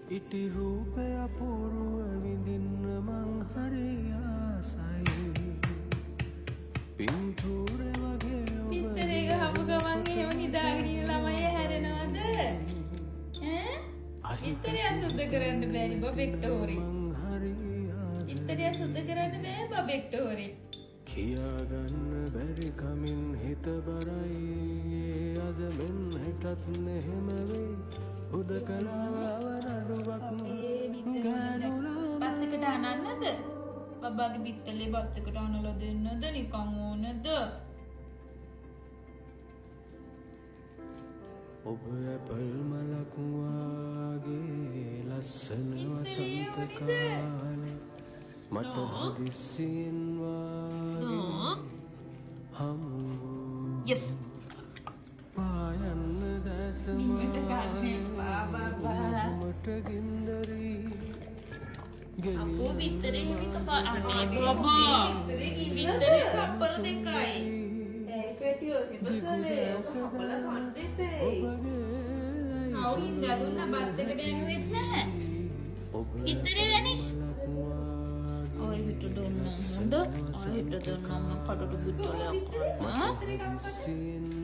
ඉටි රූපය අපූරුව විඳින්න මං හරි ආසයි පින්තූරේ වගේ ඔබ පිටරේ ගහපු ගමන් එහෙම නිදාගෙන ඉන්න ළමයි හැරෙනවද ඈ පිටරේ අසුද්ධ කරන්න බැරි බබෙක්ට හොරේ මං හරි පිටරේ අසුද්ධ කරන්න බෑ බබෙක්ට හොරේ කියාගන්න බැරි කමින් හිත බරයි අද මෙන් හෙටත් නෙහෙම වෙයි හුදකලාව නඩුවක් බත්තකට අනන්නද බබාගේ පිටතලේ බත්තකට අනලා දෙන්නද නිකන් ඕනද ඔබ ඇපල් මලක් වාගේ ලස්සන වසන්ත කාලේ මට හදිස්සියෙන් වාගේ හමු යස් පායන්න දැසම නිකට ගන්න බබා මට ගින්දරී අපෝ පිටරේ හිමික බබා පිටරේ කප්පර දෙකයි පැටියෝ හිබකලේ ඔබල කණ්ඩේ අවුරුද්ද දුන්න බත්තකට යන්නේ නැහැ පිටරේ රනිෂ් ඔය හිට දුන්න නේද ඔය හිට දුන්නම කඩට පිටලයක් කරනවා